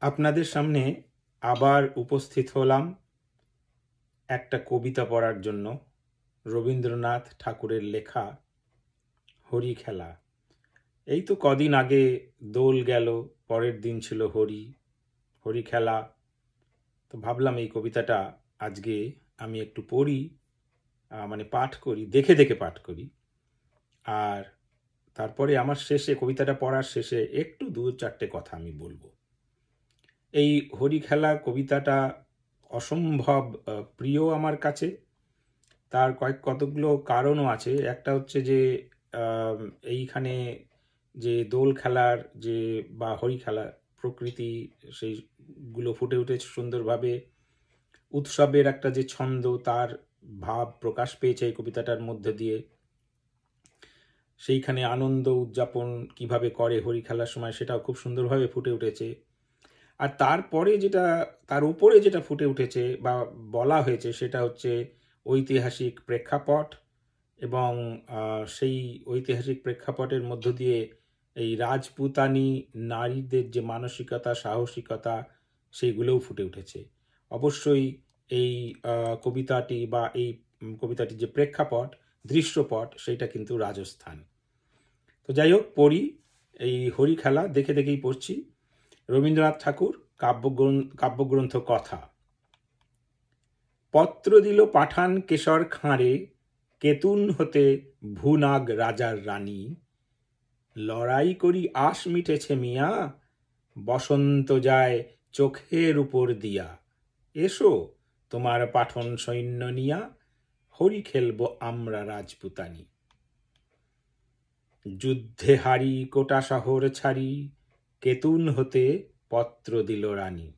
আপনাদের সামনে আবার উপস্থিত হলাম একটা কবিতা পড়ার জন্য। রবীন্দ্রনাথ ঠাকুরের লেখা হরি খেলা। এই তো কদিন আগে দোল গেল, পরের দিন ছিল হরি খেলা। তো ভাবলাম এই কবিতাটা আজকে আমি একটু পড়ি, মানে পাঠ করি, দেখে দেখে পাঠ করি। আর তারপরে আমার শেষে, কবিতাটা পড়ার শেষে একটু দু চারটে কথা আমি বলবো। এই হরি খেলা কবিতাটা অসম্ভব প্রিয় আমার কাছে। তার কতগুলো কারণও আছে। একটা হচ্ছে যে এইখানে যে দোল খেলার যে বা হরি খেলা প্রকৃতি সেইগুলো ফুটে উঠেছে সুন্দরভাবে। উৎসবের একটা যে ছন্দ, তার ভাব প্রকাশ পেয়েছে এই কবিতাটার মধ্যে দিয়ে। সেইখানে আনন্দ উদযাপন কিভাবে করে হরি খেলার সময়, সেটাও খুব সুন্দরভাবে ফুটে উঠেছে। আর তারপরে যেটা, তার উপরে যেটা ফুটে উঠেছে বা বলা হয়েছে, সেটা হচ্ছে ঐতিহাসিক প্রেক্ষাপট। এবং সেই ঐতিহাসিক প্রেক্ষাপটের মধ্য দিয়ে এই রাজপুতানি নারীদের যে মানসিকতা, সাহসিকতা, সেইগুলোও ফুটে উঠেছে। অবশ্যই এই কবিতাটি বা এই কবিতাটির যে প্রেক্ষাপট, দৃশ্যপট, সেইটা কিন্তু রাজস্থান। তো যাই হোক, পড়ি। এই হরি খেলা দেখে দেখেই পড়ছি। রবীন্দ্রনাথ ঠাকুর, কাব্যগ্রন্থ কথা। পত্র দিল পাঠান কেশর খাঁড়ে, কেতুন হতে ভুনাগ রাজার রানী। লড়াই করি আশ মিটেছে মিয়া, বসন্ত যায় চোখের উপর দিয়া। এসো তোমার পাঠন সৈন্য নিয়া, হরি খেলব আমরা রাজপুতানি। যুদ্ধে হারি কোটা শহর ছাড়ি, কেতুন হতে পত্র দিল রানী।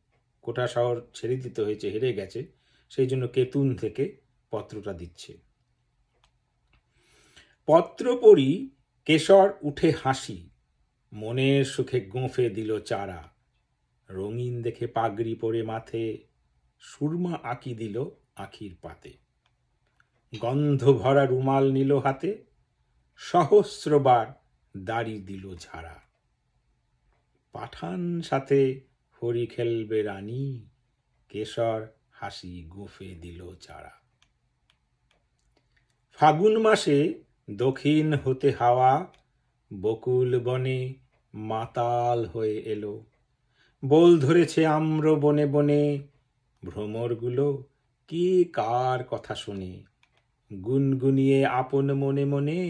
কোটা শহর ছেড়ে দিতে হয়েছে, হেরে গেছে, সেই জন্য কেতুন থেকে পত্রটা দিচ্ছে। পত্র পড়ি কেশর উঠে হাসি, মনের সুখে গোঁফে দিল চারা। রঙিন দেখে পাগড়ি পরে মাথে, সুরমা আঁকি দিল আঁখির পাতে। গন্ধ ভরা রুমাল নিল হাতে, সহস্রবার দাড়ি দিল ঝাড়া। পাঠান সাথে হরি খেলবে রানী, কেশর হাসি গোঁফে দিল চারা। ফাগুন মাসে দক্ষিণ হতে হাওয়া, বকুল বনে মাতাল হয়ে এলো। বোল ধরেছে আম্র বনে বনে, ভ্রমরগুলো কে কার কথা শুনে। গুনগুনিয়ে আপন মনে মনে,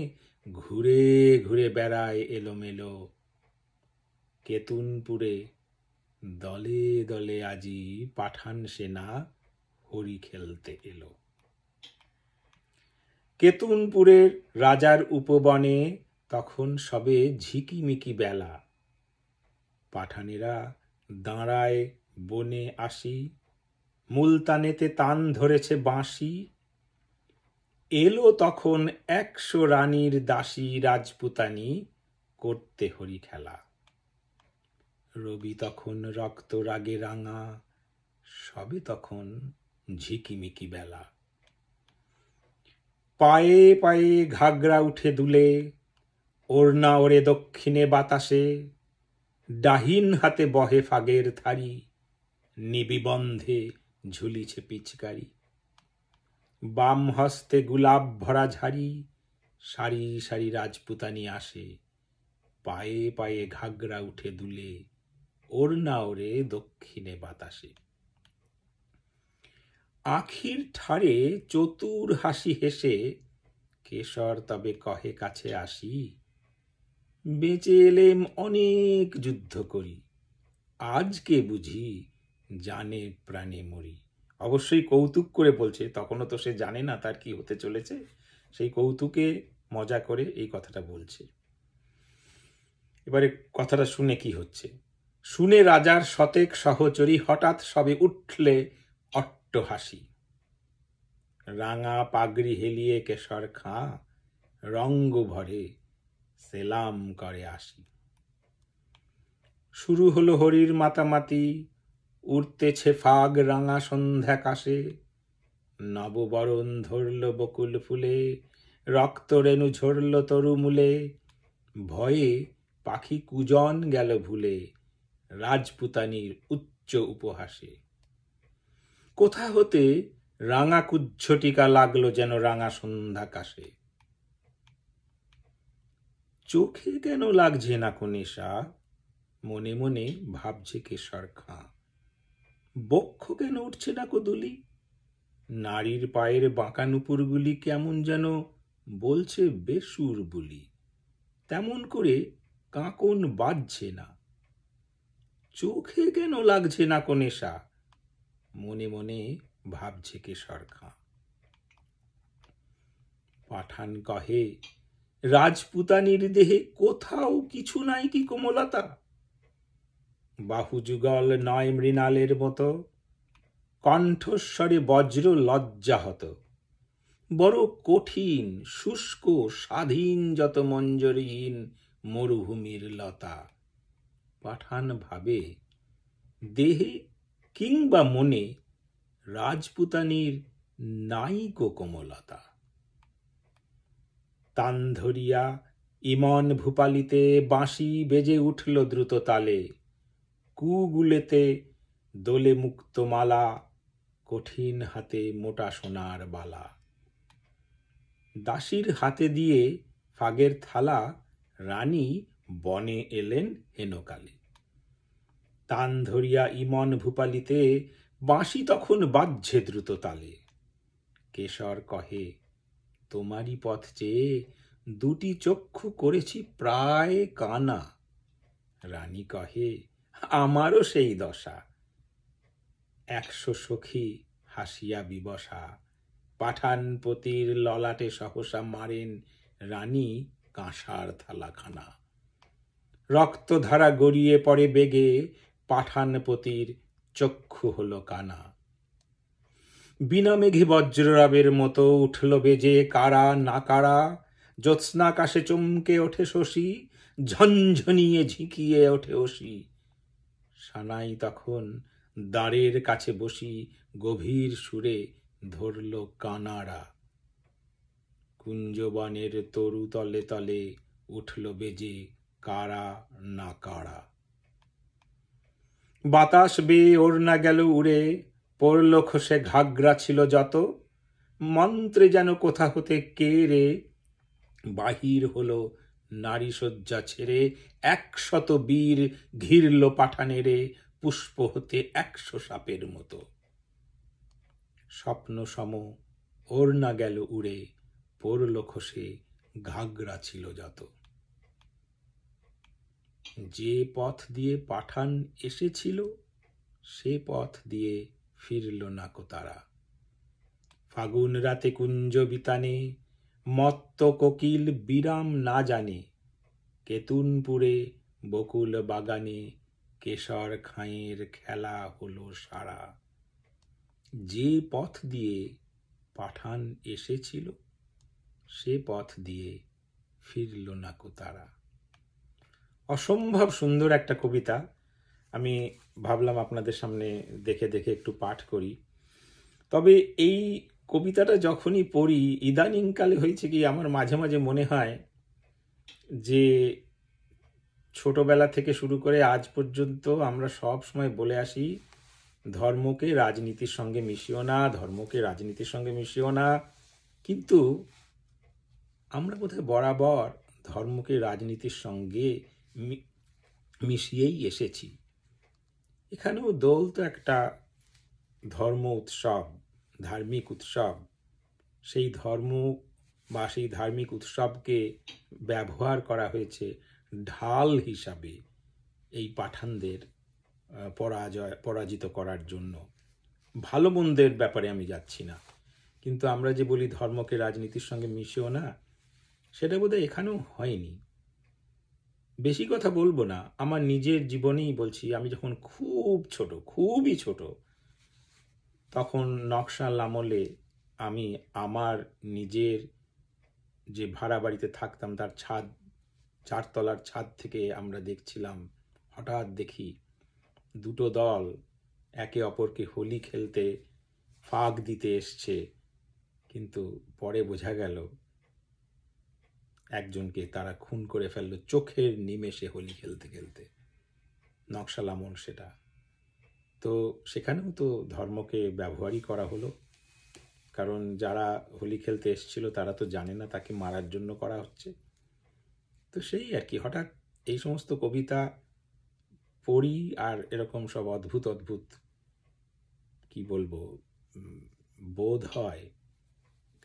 ঘুরে ঘুরে বেড়ায় এলোমেলো। কেতুনপুরে দলে দলে আজি পাঠান সেনা হরি খেলতে এলো। কেতুনপুরের রাজার উপবনে তখন সবে ঝিকিমিকি বেলা। পাঠানেরা দাঁড়ায় বনে আসি, মুলতানেতে তান ধরেছে বাঁশি। এলো তখন 100 রানীর দাসী রাজপুতানি, করতে হরি খেলা। রবি তখন রক্ত রাগে রাঙা, সবে তখন ঝিকিমিকি বেলা। পায়ে পায়ে ঘাগরা উঠে দুলে, ওড়না ওড়ে দক্ষিণে বাতাসে। ডাহিন হাতে বহে ফাগের থারি, নিবিবন্ধে ঝুলিছে পিচকারি। বাম হস্তে গুলাব ভরা ঝাড়ি, সারি সারি রাজপুতানি আসে। পায়ে পায়ে ঘাগরা উঠে দুলে, ওড়না ওড়ে দক্ষিণে বাতাসে। আখির ঠারে চতুর হাসি হেসে, কেশর তবে কহে কাছে আসি। বেঁচে এলেম অনেক যুদ্ধ করি, আজকে বুঝি জানে প্রাণে মরি। অবশ্যই কৌতুক করে বলছে, তখনও তো সে জানে না তার কি হতে চলেছে। সেই কৌতুকে মজা করে এই কথাটা বলছে। এবারে কথাটা শুনে কি হচ্ছে। শুনে রাজার শতেক সহচরী হঠাৎ সবে উঠলে অট্ট হাসি। রাঙা পাগড়ি হেলিয়ে কেশর খাঁ, রঙ্গ ভরে সেলাম করে আসি। শুরু হলো হরির মাতামাতি, উড়তেছে ফাগ রাঙা সন্ধ্যা কাশে। নববরণ ধরল বকুল ফুলে, রক্ত রেণু ঝরল তরু মূলে। ভয়ে পাখি কুজন গেল ভুলে, রাজপুতানির উচ্চ উপহাসে। কোথা হতে রাঙা কুজ্ঝটিকা লাগলো যেন রাঙা সন্ধ্যাকাশে। চোখে কেন লাগছে না কো নেশা, মনে মনে ভাবছে কেশর খাঁ। বক্ষ কেন উঠছে না কো দুলি, নারীর পায়ের বাঁকা নুপুরগুলি কেমন যেন বলছে বেসুর বুলি। তেমন করে কাঁকন বাজছে না। চোখে কেন লাগছে না কো নেশা, মনে মনে ভাবছে কেশর খাঁ। পাঠান কহে, রাজপুতানির দেহে কোথাও কিছু নাই কি কোমলতা। বাহুযুগল নয় মৃণালের মতো, কণ্ঠস্বরে বজ্র লজ্জাহত। বড় কঠিন শুষ্ক স্বাধীন যত মঞ্জরীহীন মরুভূমির লতা। পাঠান ভাবে, দেহে কিংবা মনে রাজপুতানির নাই কো কোমলতা। তান ধরিয়া ইমন ভূপালিতে বাঁশি বেজে উঠল দ্রুত তালে। কুগুলেতে দোলে মুক্ত মালা, কঠিন হাতে মোটা সোনার বালা। দাসীর হাতে দিয়ে ফাগের থালা, রানী বনে এলেন হেনকালে। তান ধরিয়া ইমন ভূপালিতে বাঁশি তখন বাজছে দ্রুত তালে। কেশর কহে, তোমারই পথ চেয়ে দুটি চক্ষু করেছি প্রায় কানা। রানী কহে, আমারও সেই দশা। 100 সখী হাসিয়া বিবসা, পাঠানপতির ললাটে সহসা মারেন রানী কাঁসার থালাখানা। রক্তধারা গড়িয়ে পড়ে বেগে, পাঠানপতির চক্ষু হলো কানা। বিনা মেঘে বজ্ররাবের মতো উঠল বেজে কারা না কারা। জ্যোৎস্নাকাশে চমকে ওঠে শশী, ঝনঝনিয়ে ঝিঁকিয়ে ওঠে অসি। সানাই তখন দ্বারের কাছে বসি, গভীর সুরে ধরল কানাড়া। কুঞ্জবনের তরু তলে তলে উঠল বেজে কারা না কারা। বাতাস বেয়ে ওড়না গেল উড়ে, পড়ল খসে ঘাগরা ছিল যত। মন্ত্রে যেন কোথা হতে কে রে বাহির হলো নারী শয্যা ছেড়ে। 100 বীর ঘিরল পাঠানেরে, পুষ্প হতে 100 সাপের মতো। স্বপ্ন সম ওড়না গেল উড়ে, পড়ল খসে ঘাগরা ছিল যত। যে পথ দিয়ে পাঠান এসেছিল, সে পথ দিয়ে ফিরল না কো তারা। ফাগুন রাতে কুঞ্জ বিতানে, মত্ত কোকিল বিরাম না জানে। কেতুনপুরে বকুল বাগানে, কেশর খাঁয়ের খেলা হলো সারা। যে পথ দিয়ে পাঠান এসেছিল, সে পথ দিয়ে ফিরল না কো তারা। অসম্ভব সুন্দর একটা কবিতা। আমি ভাবলাম আপনাদের সামনে দেখে দেখে একটু পাঠ করি। তবে এই কবিতাটা যখনই পড়ি, ইদানিংকালে হয়েছে কি, আমার মাঝে মাঝে মনে হয় যে ছোটবেলা থেকে শুরু করে আজ পর্যন্ত আমরা সব সময় বলে আসি, ধর্মকে রাজনীতির সঙ্গে মিশিও না, ধর্মকে রাজনীতির সঙ্গে মিশিও না। কিন্তু আমরা বোধহয় বরাবর ধর্মকে রাজনীতির সঙ্গে মিশিয়েই এসেছি। এখানেও দোল তো একটা ধর্ম উৎসব, ধার্মিক উৎসব। সেই ধর্ম বা সেই ধার্মিক উৎসবকে ব্যবহার করা হয়েছে ঢাল হিসাবে এই পাঠানদের পরাজিত করার জন্য। ভালো মন্দের ব্যাপারে আমি যাচ্ছি না, কিন্তু আমরা যে বলি ধর্মকে রাজনীতির সঙ্গে মিশিও না, সেটা বোধহয় এখানেও হয়নি। বেশি কথা বলবো না, আমার নিজের জীবনেই বলছি। আমি যখন খুব ছোট, খুবই ছোট, তখন নকশাল আমলে আমি আমার নিজের যে ভাড়া বাড়িতে থাকতাম তার ছাদ, 4 তলার ছাদ থেকে আমরা দেখছিলাম, হঠাৎ দেখি দুটো দল একে অপরকে হোলি খেলতে ফাঁক দিতে এসছে। কিন্তু পরে বোঝা গেল একজনকে তারা খুন করে ফেললো চোখের নিমেষে হোলি খেলতে খেলতে। নকশাল আমল সেটা। তো সেখানেও তো ধর্মকে ব্যবহারই করা হলো, কারণ যারা হোলি খেলতে এসেছিল তারা তো জানে না তাকে মারার জন্য করা হচ্ছে। তো সেই আর কি, হঠাৎ এই সমস্ত কবিতা পড়ি আর এরকম সব অদ্ভুত অদ্ভুত কি বলবো বোধ হয়।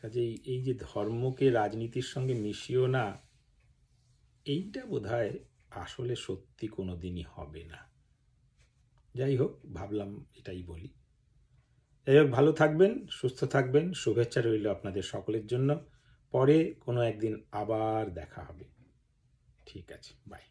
কাজেই এই যে ধর্মকে রাজনীতির সঙ্গে মিশিও না, এইটা বোধহয় আসলে সত্যি কোনো দিনই হবে না। যাই হোক, ভাবলাম এটাই বলি। যাই হোক, ভালো থাকবেন, সুস্থ থাকবেন, শুভেচ্ছা রইল আপনাদের সকলের জন্য। পরে কোনো একদিন আবার দেখা হবে। ঠিক আছে, বাই।